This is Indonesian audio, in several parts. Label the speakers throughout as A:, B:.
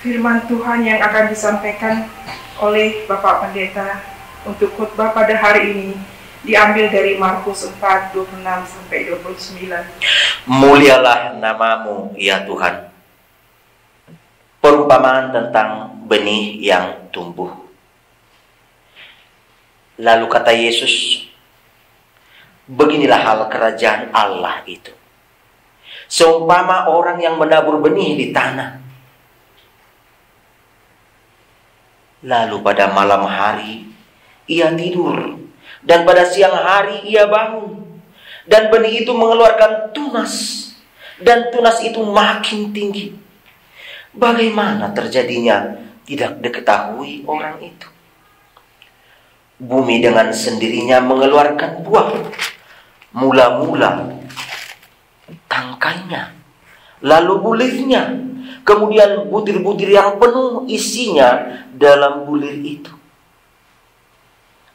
A: firman Tuhan yang akan disampaikan oleh Bapak Pendeta untuk khotbah pada hari ini diambil dari Markus 4, 26-29.
B: Mulialah namamu, ya Tuhan. Perumpamaan tentang benih yang tumbuh. Lalu kata Yesus, beginilah hal kerajaan Allah itu. Seumpama orang yang menabur benih di tanah. Lalu pada malam hari ia tidur, dan pada siang hari ia bangun, dan benih itu mengeluarkan tunas, dan tunas itu makin tinggi. Bagaimana terjadinya tidak diketahui orang itu. Bumi dengan sendirinya mengeluarkan buah, mula-mula tangkainya, lalu bulirnya, kemudian butir-butir yang penuh isinya dalam bulir itu.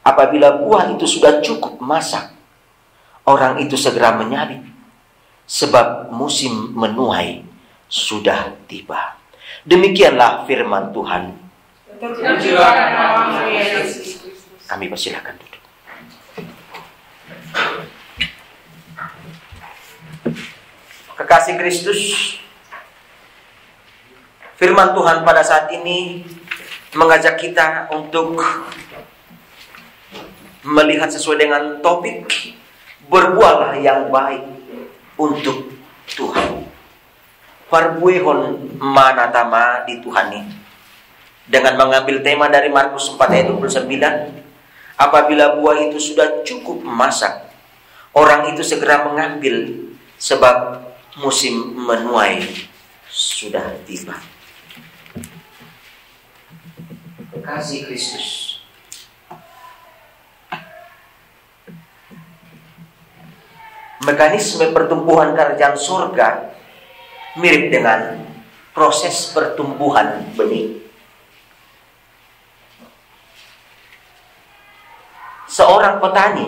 B: Apabila buah itu sudah cukup masak, orang itu segera menyabit, sebab musim menuai sudah tiba. Demikianlah firman Tuhan. Kami persilakan duduk. Kekasih Kristus, firman Tuhan pada saat ini mengajak kita untuk melihat sesuai dengan topik berbuahlah yang baik untuk Tuhan. Parbuehon manatama di Tuhan ini. Dengan mengambil tema dari Markus 4 ayat 29, apabila buah itu sudah cukup masak, orang itu segera mengambil, sebab musim menuai sudah tiba. Kasih Kristus, mekanisme pertumbuhan kerajaan surga mirip dengan proses pertumbuhan benih. Seorang petani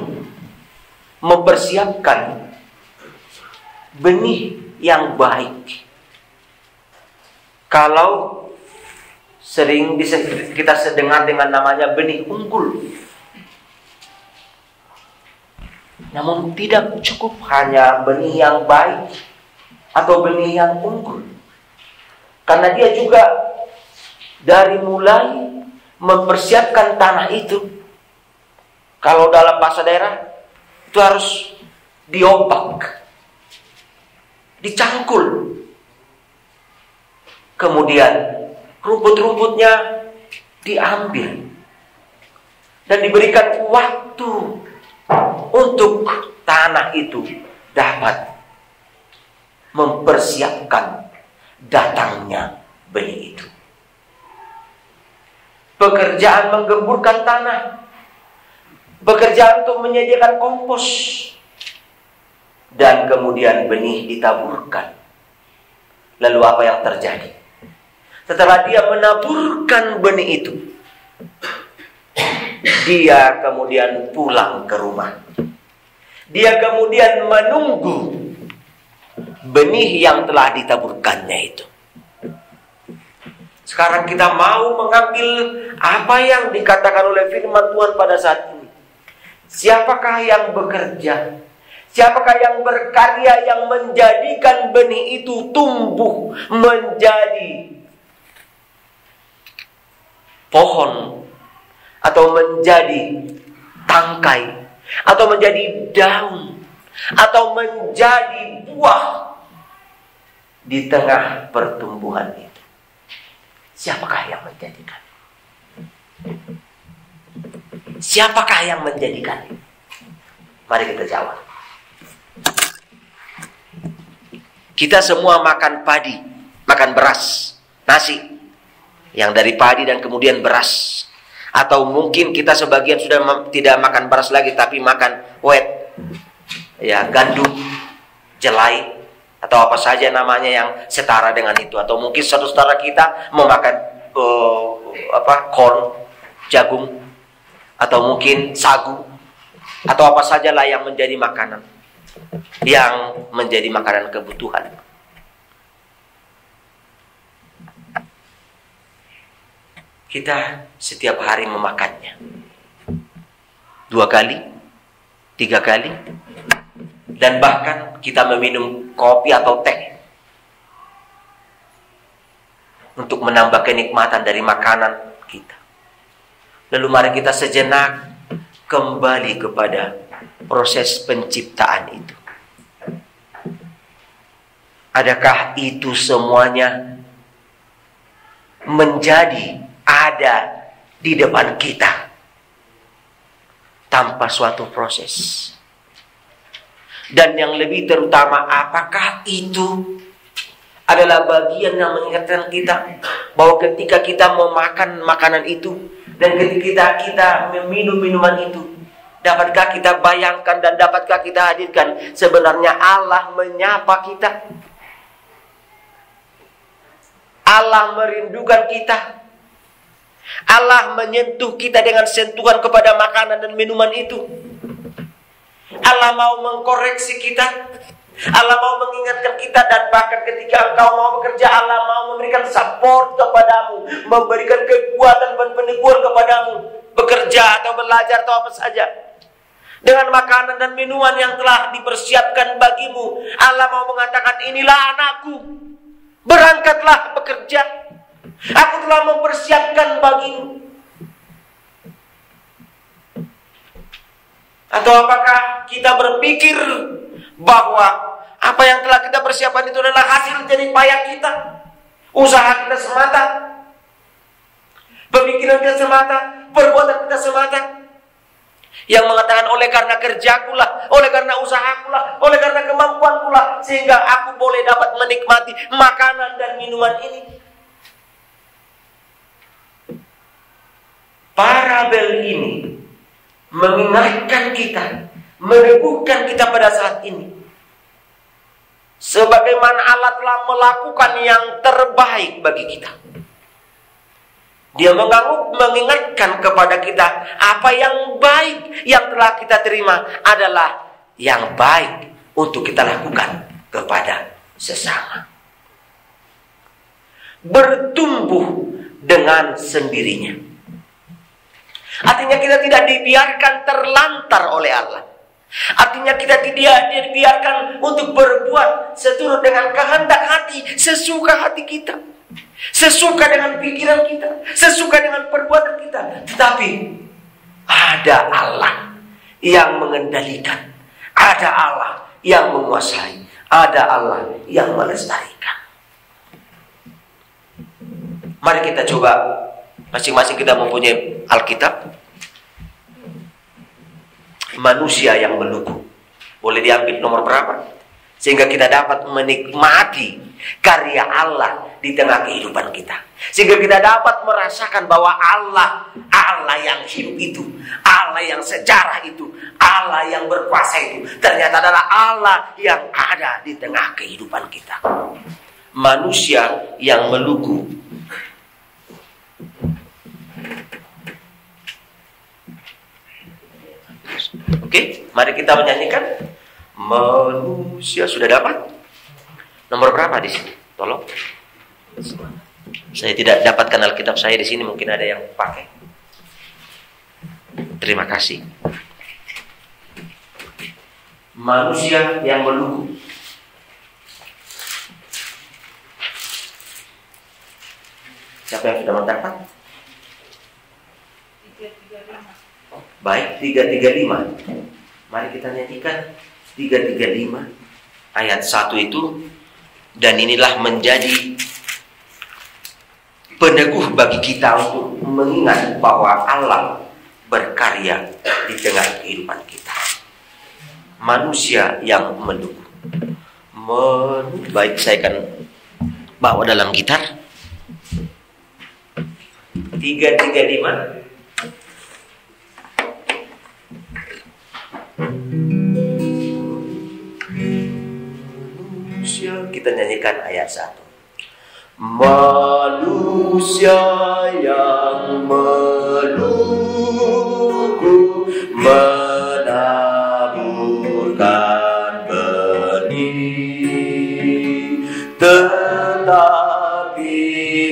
B: mempersiapkan benih yang baik. Kalau sering bisa kita dengar dengan namanya benih unggul. Namun tidak cukup hanya benih yang baik atau benih yang unggul. Karena dia juga dari mulai mempersiapkan tanah itu. Kalau dalam bahasa daerah itu harus diopak, dicangkul. Kemudian rumput-rumputnya diambil dan diberikan waktu untuk tanah itu dapat mempersiapkan datangnya benih itu. Pekerjaan menggemburkan tanah, pekerjaan untuk menyediakan kompos, dan kemudian benih ditaburkan. Lalu apa yang terjadi? Setelah dia menaburkan benih itu, dia kemudian pulang ke rumah. Dia kemudian menunggu benih yang telah ditaburkannya itu. Sekarang kita mau mengambil apa yang dikatakan oleh firman Tuhan pada saat ini. Siapakah yang bekerja? Siapakah yang berkarya yang menjadikan benih itu tumbuh menjadi pohon, atau menjadi tangkai, atau menjadi daun, atau menjadi buah di tengah pertumbuhan itu? Siapakah yang menjadikan? Siapakah yang menjadikan? Mari kita jawab. Kita semua makan padi, makan beras, nasi yang dari padi dan kemudian beras. Atau mungkin kita sebagian sudah tidak makan beras lagi, tapi makan wheat, ya, gandum, jelai, atau apa saja namanya yang setara dengan itu. Atau mungkin saudara kita memakan corn, jagung, atau mungkin sagu, atau apa sajalah yang menjadi makanan, yang menjadi makanan kebutuhan. kita setiap hari memakannya. 2 kali, 3 kali, dan bahkan kita meminum kopi atau teh untuk menambah kenikmatan dari makanan kita. Lalu mari kita sejenak kembali kepada proses penciptaan itu. Adakah itu semuanya menjadi ada di depan kita tanpa suatu proses? Dan yang lebih terutama, apakah itu adalah bagian yang mengingatkan kita bahwa ketika kita mau makan makanan itu dan ketika kita meminum minuman itu, dapatkah kita bayangkan dan dapatkah kita hadirkan sebenarnya Allah menyapa kita? Allah merindukan kita. Allah menyentuh kita dengan sentuhan kepada makanan dan minuman itu. Allah mau mengkoreksi kita. Allah mau mengingatkan kita, dan bahkan ketika engkau mau bekerja, Allah mau memberikan support kepadamu, memberikan kekuatan dan peneguhan kepadamu, bekerja atau belajar atau apa saja. Dengan makanan dan minuman yang telah dipersiapkan bagimu, Allah mau mengatakan, inilah anakku, berangkatlah bekerja. Aku telah mempersiapkan bagimu. Atau apakah kita berpikir bahwa apa yang telah kita persiapkan itu adalah hasil jerih payah kita, usaha kita semata, pemikiran kita semata, perbuatan kita semata, yang mengatakan oleh karena kerjakulah, oleh karena usahakulah, oleh karena kemampuankulah, sehingga aku boleh dapat menikmati makanan dan minuman ini. Parabel ini mengingatkan kita, meneguhkan kita pada saat ini, sebagaimana Allah telah melakukan yang terbaik bagi kita. Dia mengingatkan kepada kita apa yang baik yang telah kita terima adalah yang baik untuk kita lakukan kepada sesama. Bertumbuh dengan sendirinya. Artinya kita tidak dibiarkan terlantar oleh Allah. Artinya kita tidak dibiarkan untuk berbuat seturut dengan kehendak hati, sesuka hati kita, sesuka dengan pikiran kita, sesuka dengan perbuatan kita. Tetapi ada Allah yang mengendalikan, ada Allah yang menguasai, ada Allah yang melestarikan. Mari kita coba, masing-masing kita mempunyai Alkitab. Manusia yang melugu. Boleh diambil nomor berapa? Sehingga kita dapat menikmati karya Allah di tengah kehidupan kita. Sehingga kita dapat merasakan bahwa Allah yang hidup itu, Allah yang sejarah itu, Allah yang berkuasa itu, ternyata adalah Allah yang ada di tengah kehidupan kita. Manusia yang melugu. Oke, mari kita menyanyikan Manusia. Sudah dapat? Nomor berapa di sini? Tolong. Saya tidak dapatkan Alkitab saya di sini, mungkin ada yang pakai. Terima kasih. Manusia yang melugu. Siapa yang sudah mendapat? Baik, 335. Mari kita nyanyikan 335 ayat 1 itu. Dan inilah menjadi peneguh bagi kita untuk mengingat bahwa Allah berkarya di tengah kehidupan kita. Manusia yang melugu. Baik, saya akan bawa dalam gitar. 335. Kita nyanyikan ayat 1. Manusia yang melugu menaburkan benih, tetapi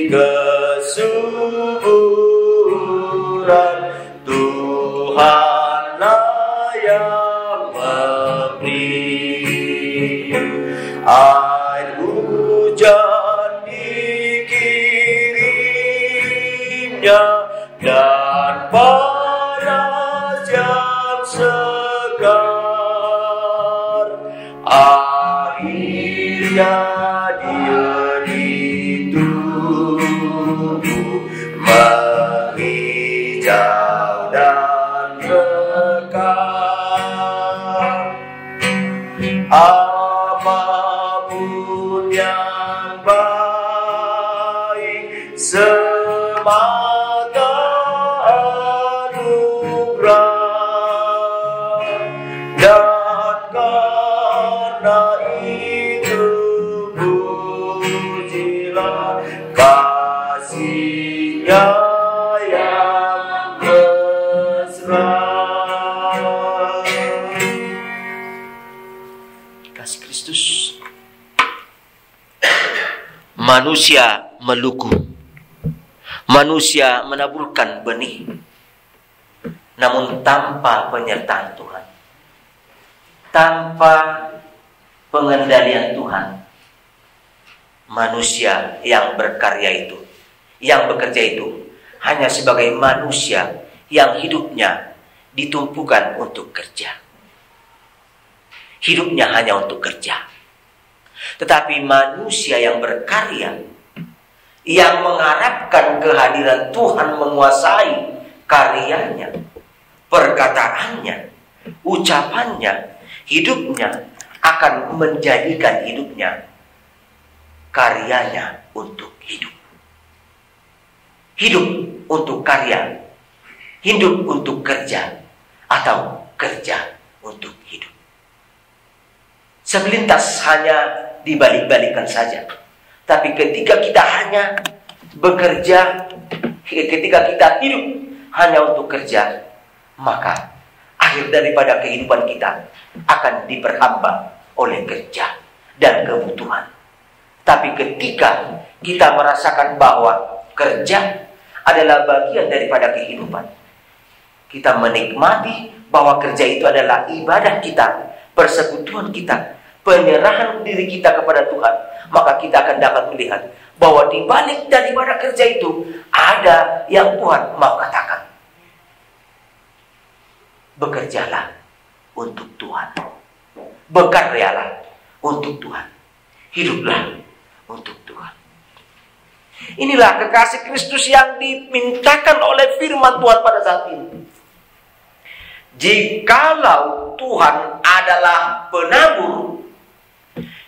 B: kesudahan kesuburan, Tuhanlah yang memberi. Air hujan dikirimnya dan panas yang segar. Akhirnya dia ditumbuh menghijau dan mekar. Apapun yang baik semata anugerah, dan karena itu pujilah kasih-Nya yang mesra. Kasih Kristus. Manusia meluku, manusia menaburkan benih, namun tanpa penyertaan Tuhan, tanpa pengendalian Tuhan, manusia yang berkarya itu, yang bekerja itu, hanya sebagai manusia yang hidupnya ditumpukan untuk kerja. Hidupnya hanya untuk kerja. Tetapi manusia yang berkarya, yang mengharapkan kehadiran Tuhan menguasai karyanya, perkataannya, ucapannya, hidupnya, akan menjadikan hidupnya karyanya untuk hidup. Hidup untuk karya, hidup untuk kerja, atau kerja untuk hidup. Sebelintas hanya dibalik-balikan saja. Tapi ketika kita hanya bekerja, ketika kita hidup hanya untuk kerja, maka akhir daripada kehidupan kita akan diperhamba oleh kerja dan kebutuhan. Tapi ketika kita merasakan bahwa kerja adalah bagian daripada kehidupan, kita menikmati bahwa kerja itu adalah ibadah kita, persekutuan kita, penyerahan diri kita kepada Tuhan, maka kita akan dapat melihat bahwa di balik daripada kerja itu ada yang Tuhan mau katakan. Bekerjalah untuk Tuhan, berkaryalah untuk Tuhan, hiduplah untuk Tuhan. Inilah kekasih Kristus yang dimintakan oleh firman Tuhan pada saat ini. Jikalau Tuhan adalah penabur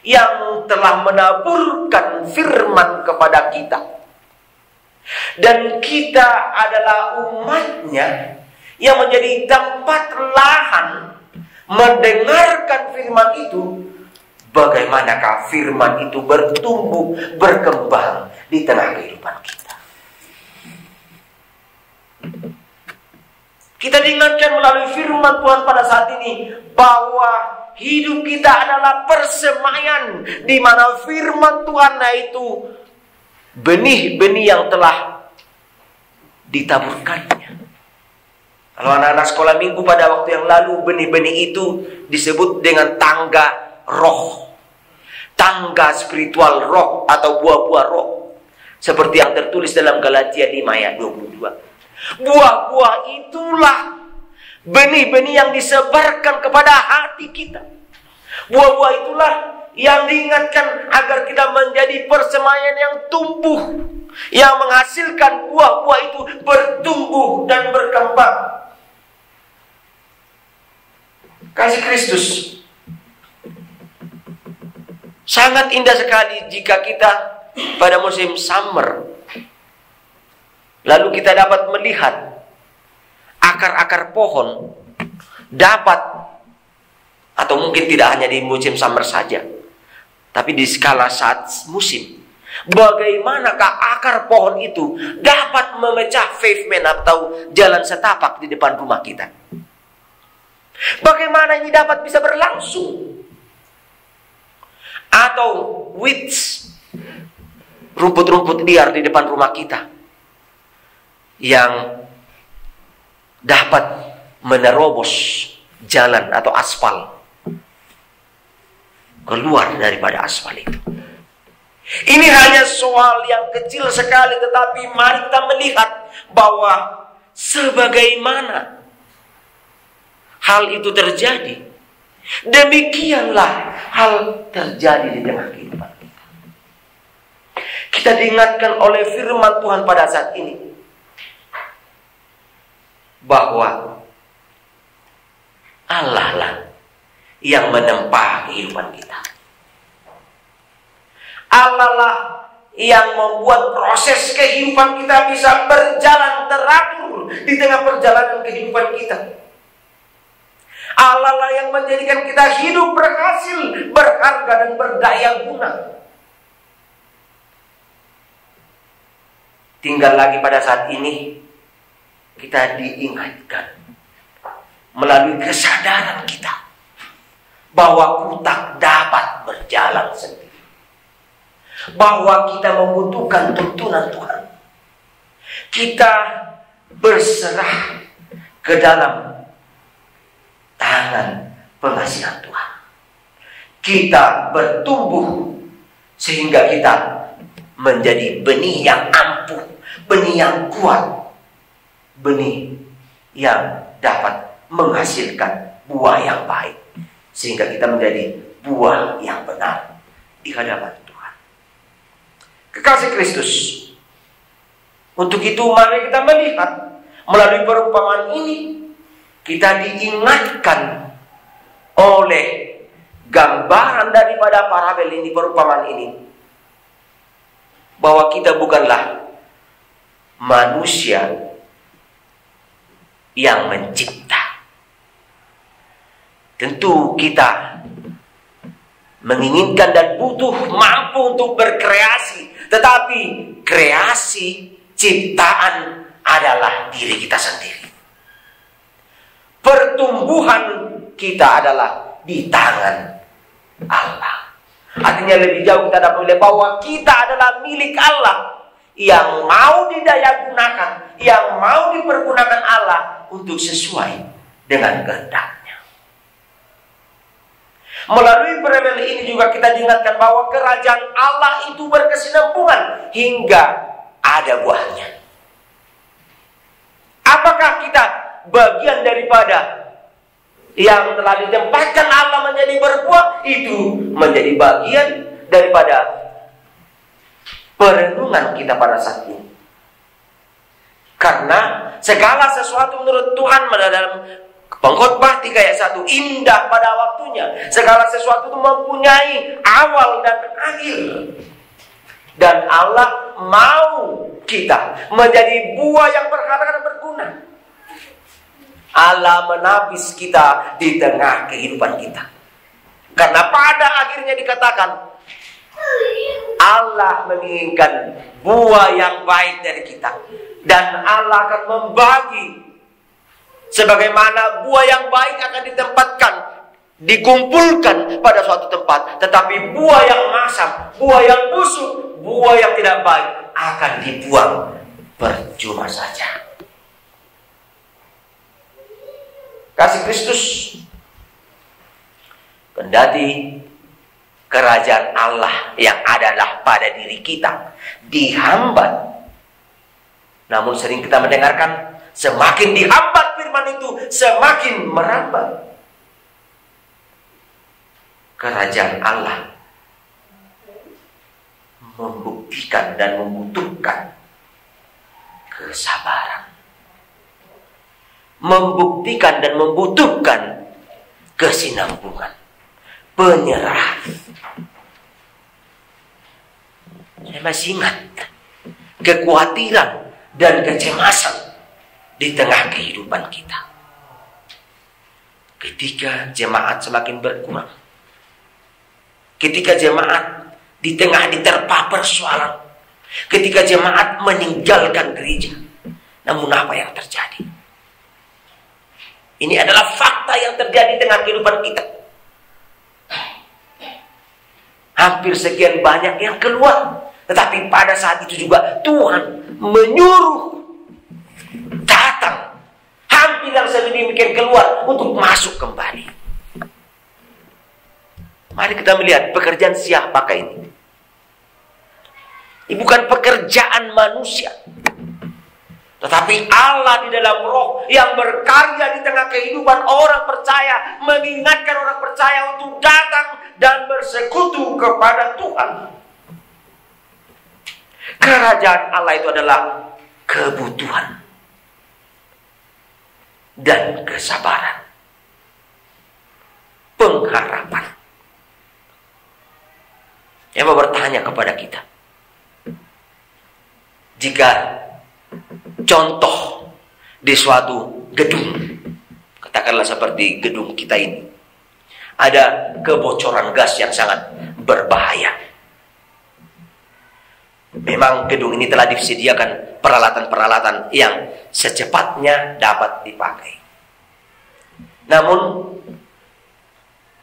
B: yang telah menaburkan firman kepada kita, dan kita adalah umatnya yang menjadi tempat lahan mendengarkan firman itu, bagaimanakah firman itu bertumbuh, berkembang di tengah kehidupan kita? Kita diingatkan melalui firman Tuhan pada saat ini bahwa hidup kita adalah persemaian di mana firman Tuhan itu benih-benih yang telah ditaburkannya. Kalau anak-anak sekolah minggu pada waktu yang lalu, benih-benih itu disebut dengan tangga roh, tangga spiritual roh atau buah-buah roh, seperti yang tertulis dalam Galatia 5 ayat 22. Buah-buah itulah benih-benih yang disebarkan kepada hati kita. Buah-buah itulah yang diingatkan agar kita menjadi persemaian yang tumbuh, yang menghasilkan buah-buah itu bertumbuh dan berkembang. Kasih Kristus, sangat indah sekali jika kita pada musim summer, lalu kita dapat melihat akar-akar pohon dapat, atau mungkin tidak hanya di musim summer saja, tapi di skala saat musim, bagaimanakah akar pohon itu dapat memecah pavement atau jalan setapak di depan rumah kita? Bagaimana ini dapat bisa berlangsung? Atau weeds, rumput-rumput liar di depan rumah kita, yang dapat menerobos jalan atau aspal, keluar daripada aspal itu. Ini hanya soal yang kecil sekali, tetapi mari kita melihat bahwa sebagaimana hal itu terjadi, demikianlah hal terjadi di tengah kehidupan kita. Kita diingatkan oleh firman Tuhan pada saat ini bahwa Allah lah yang menempa kehidupan kita. Allah lah yang membuat proses kehidupan kita bisa berjalan teratur di tengah perjalanan kehidupan kita. Allah lah yang menjadikan kita hidup berhasil, berharga dan berdaya guna. Tinggal lagi pada saat ini kita diingatkan melalui kesadaran kita bahwa kita tak dapat berjalan sendiri, bahwa kita membutuhkan tuntunan Tuhan. Kita berserah ke dalam tangan pengasihan Tuhan. Kita bertumbuh sehingga kita menjadi benih yang ampuh, benih yang kuat, benih yang dapat menghasilkan buah yang baik, sehingga kita menjadi buah yang benar di hadapan Tuhan. Kekasih Kristus, untuk itu mari kita melihat melalui perumpamaan ini, kita diingatkan oleh gambaran daripada parabel ini, perumpamaan ini, bahwa kita bukanlah manusia yang mencipta. Tentu kita menginginkan dan butuh mampu untuk berkreasi, tetapi kreasi ciptaan adalah diri kita sendiri. Pertumbuhan kita adalah di tangan Allah. Artinya lebih jauh kita dapat melihat bahwa kita adalah milik Allah yang mau didayagunakan, yang mau dipergunakan Allah untuk sesuai dengan kehendaknya. Melalui parabel ini juga kita diingatkan bahwa kerajaan Allah itu berkesinambungan hingga ada buahnya. Apakah kita bagian daripada yang telah ditempatkan Allah menjadi berbuah? Itu menjadi bagian daripada perenungan kita pada saat ini. Karena segala sesuatu menurut Tuhan dalam Pengkhotbah 3 ayat 1 indah pada waktunya. Segala sesuatu itu mempunyai awal dan akhir. Dan Allah mau kita menjadi buah yang berharga dan berguna. Allah menapis kita di tengah kehidupan kita. Karena pada akhirnya dikatakan Allah menginginkan buah yang baik dari kita. Dan Allah akan membagi sebagaimana buah yang baik akan ditempatkan, dikumpulkan pada suatu tempat. Tetapi buah yang masam, buah yang busuk, buah yang tidak baik akan dibuang percuma saja. Kasih Kristus, kendati kerajaan Allah yang adalah pada diri kita dihambat, namun sering kita mendengarkan semakin dihambat firman itu semakin merambat. Kerajaan Allah membuktikan dan membutuhkan kesabaran, membuktikan dan membutuhkan kesinambungan, penyerahan. Saya masih ingat kekhawatiran dan kecemasan di tengah kehidupan kita. Ketika jemaat semakin berkurang, ketika jemaat di tengah diterpa persoalan, ketika jemaat meninggalkan gereja, namun apa yang terjadi? Ini adalah fakta yang terjadi dengan kehidupan kita. Hampir sekian banyak yang keluar. Tetapi pada saat itu juga Tuhan menyuruh sedemikian keluar untuk masuk kembali. Mari kita melihat pekerjaan siapakah ini. Ini bukan pekerjaan manusia, tetapi Allah di dalam roh yang berkarya di tengah kehidupan orang percaya, mengingatkan orang percaya untuk datang dan bersekutu kepada Tuhan. Kerajaan Allah itu adalah kebutuhan dan kesabaran, pengharapan. Yang mau bertanya kepada kita, jika contoh di suatu gedung, katakanlah seperti gedung kita ini, ada kebocoran gas yang sangat berbahaya. Memang gedung ini telah disediakan peralatan-peralatan yang secepatnya dapat dipakai. Namun,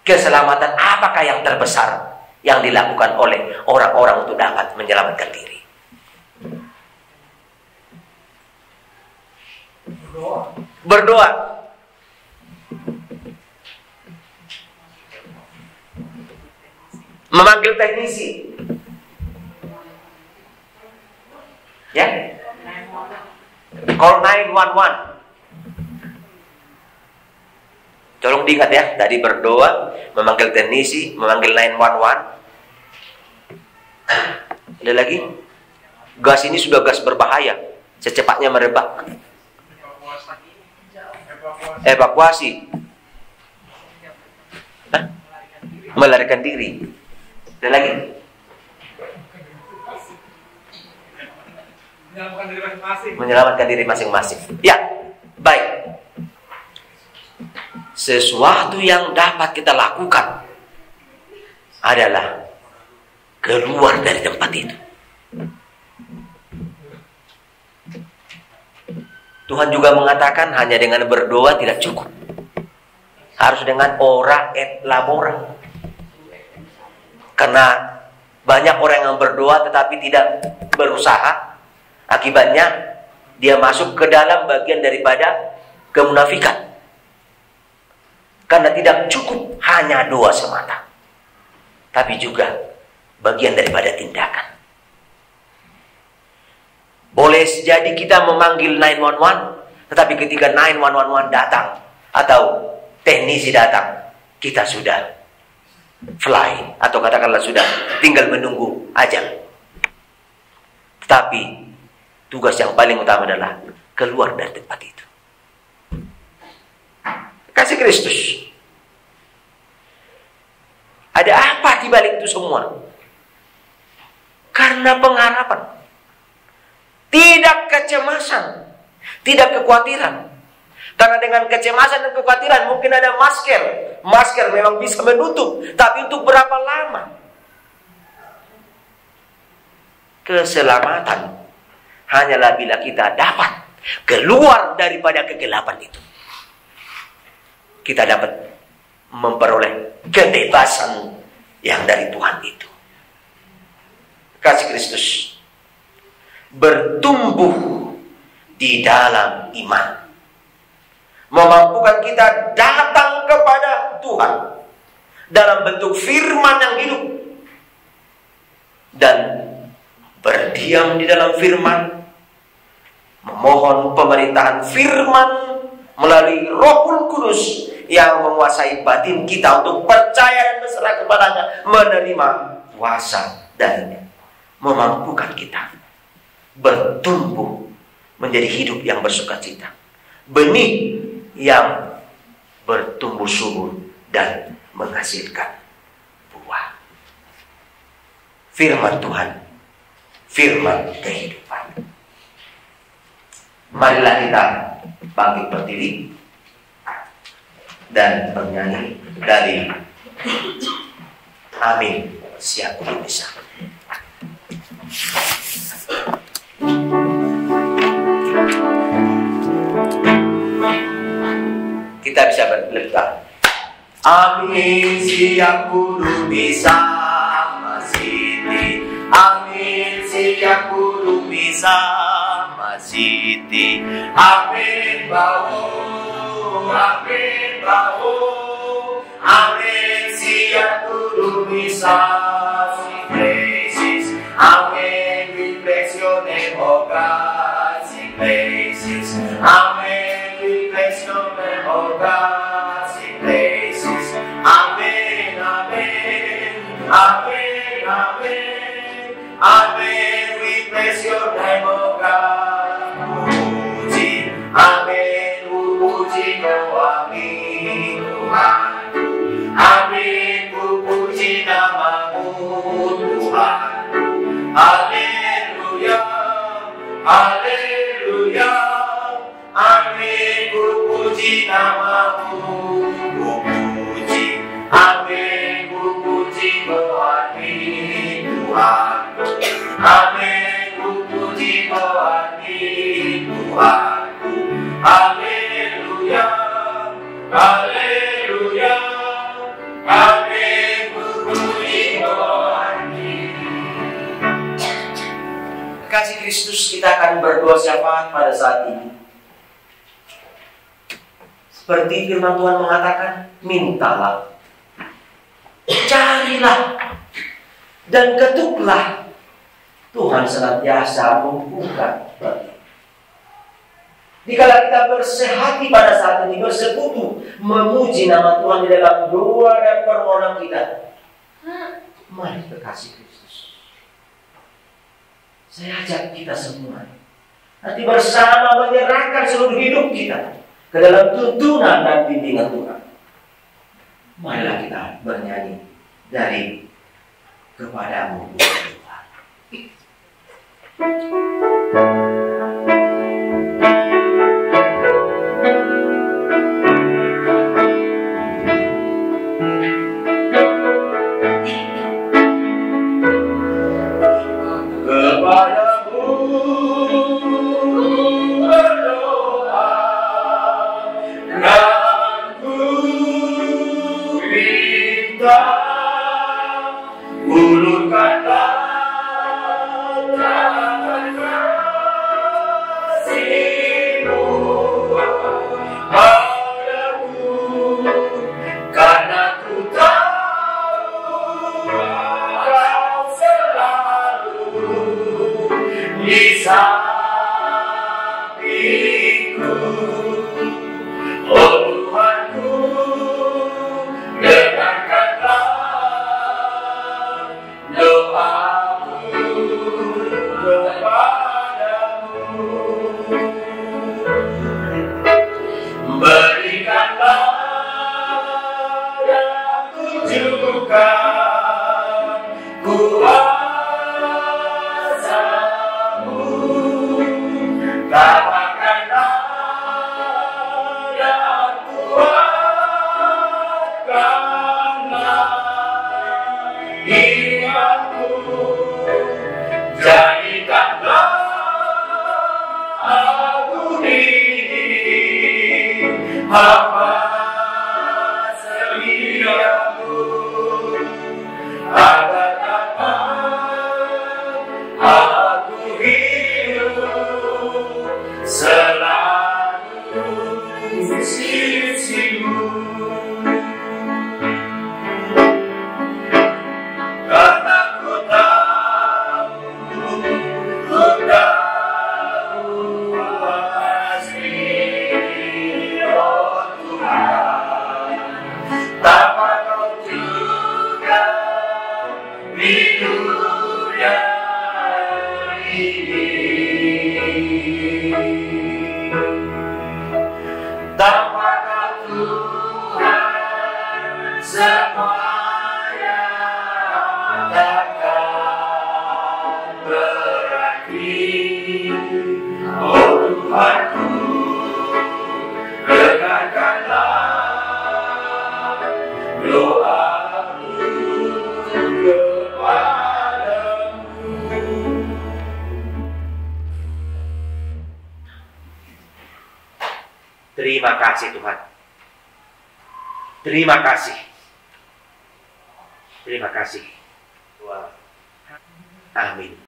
B: keselamatan apakah yang terbesar yang dilakukan oleh orang-orang untuk dapat menyelamatkan diri? Berdoa. Memanggil teknisi. Ya. Call 911. Tolong diingat ya, tadi berdoa, memanggil teknisi, memanggil 911. Ada lagi? Gas ini sudah gas berbahaya, secepatnya merebak. Evakuasi. Melarikan diri. Ada lagi? Menyelamatkan diri masing-masing. Ya, baik. Sesuatu yang dapat kita lakukan adalah keluar dari tempat itu. Tuhan juga mengatakan hanya dengan berdoa tidak cukup. Harus dengan ora et labora. Karena banyak orang yang berdoa tetapi tidak berusaha. Akibatnya dia masuk ke dalam bagian daripada kemunafikan. Karena tidak cukup hanya doa semata, tapi juga bagian daripada tindakan. Boleh jadi kita memanggil 911, tetapi ketika 911 datang atau teknisi datang, kita sudah fly, atau katakanlah sudah tinggal menunggu ajal. Tetapi tugas yang paling utama adalah keluar dari tempat itu. Kasih Kristus. Ada apa di balik itu semua? Karena pengharapan. Tidak kecemasan. Tidak kekhawatiran. Karena dengan kecemasan dan kekhawatiran mungkin ada masker. Masker memang bisa menutup. Tapi untuk berapa lama? Keselamatan hanyalah bila kita dapat keluar daripada kegelapan itu. Kita dapat memperoleh kebebasan yang dari Tuhan itu. Kasih Kristus. Bertumbuh di dalam iman. Memampukan kita datang kepada Tuhan dalam bentuk firman yang hidup. Dan berdiam di dalam firman. Memohon pemerintahan firman melalui Roh Kudus yang menguasai batin kita untuk percaya dan berserah kepadanya, menerima kuasa darinya, memampukan kita bertumbuh menjadi hidup yang bersukacita, benih yang bertumbuh subur dan menghasilkan buah. Firman Tuhan, firman kehidupan. Marilah kita bangkit berdiri dan bernyanyi dari Amin Siap Bisa. Kita bisa berlebihan. Amin siap kudu bisa Masiti. Amin siap kudu bisa Masiti. Amin bau amin bahu, amin siap kudu bisa. Sing praises, amen, we bless your name, oh God. Sing praises, amen, we bless your name, oh God. Sing praises, amen, amen, amen, amen, amen, we bless your name, oh God. Puji, amen, puji kami Tuhan. Amin, puji namamu Tuhan. Haleluya, haleluya. Amin, puji namamu. Puji, amin, puji kami Tuhan. Amin, puji kami Tuhan. Haleluya, haleluya. Amin, puji kami. Kasih Kristus, kita akan berdoa syafaat pada saat ini. Seperti firman Tuhan mengatakan, mintalah, carilah, dan ketuklah. Tuhan senantiasa membuka bagi. Dikala kita bersehati pada saat ini, bersekutu, memuji nama Tuhan di dalam doa dan permohonan kita. Mari kekasih Kristus, saya ajak kita semua nanti bersama menyerahkan seluruh hidup kita ke dalam tuntunan dan bimbingan Tuhan. Marilah kita bernyanyi dari kepadamu Tuhan.
C: Terima kasih Tuhan. Terima kasih. Terima kasih. Amin.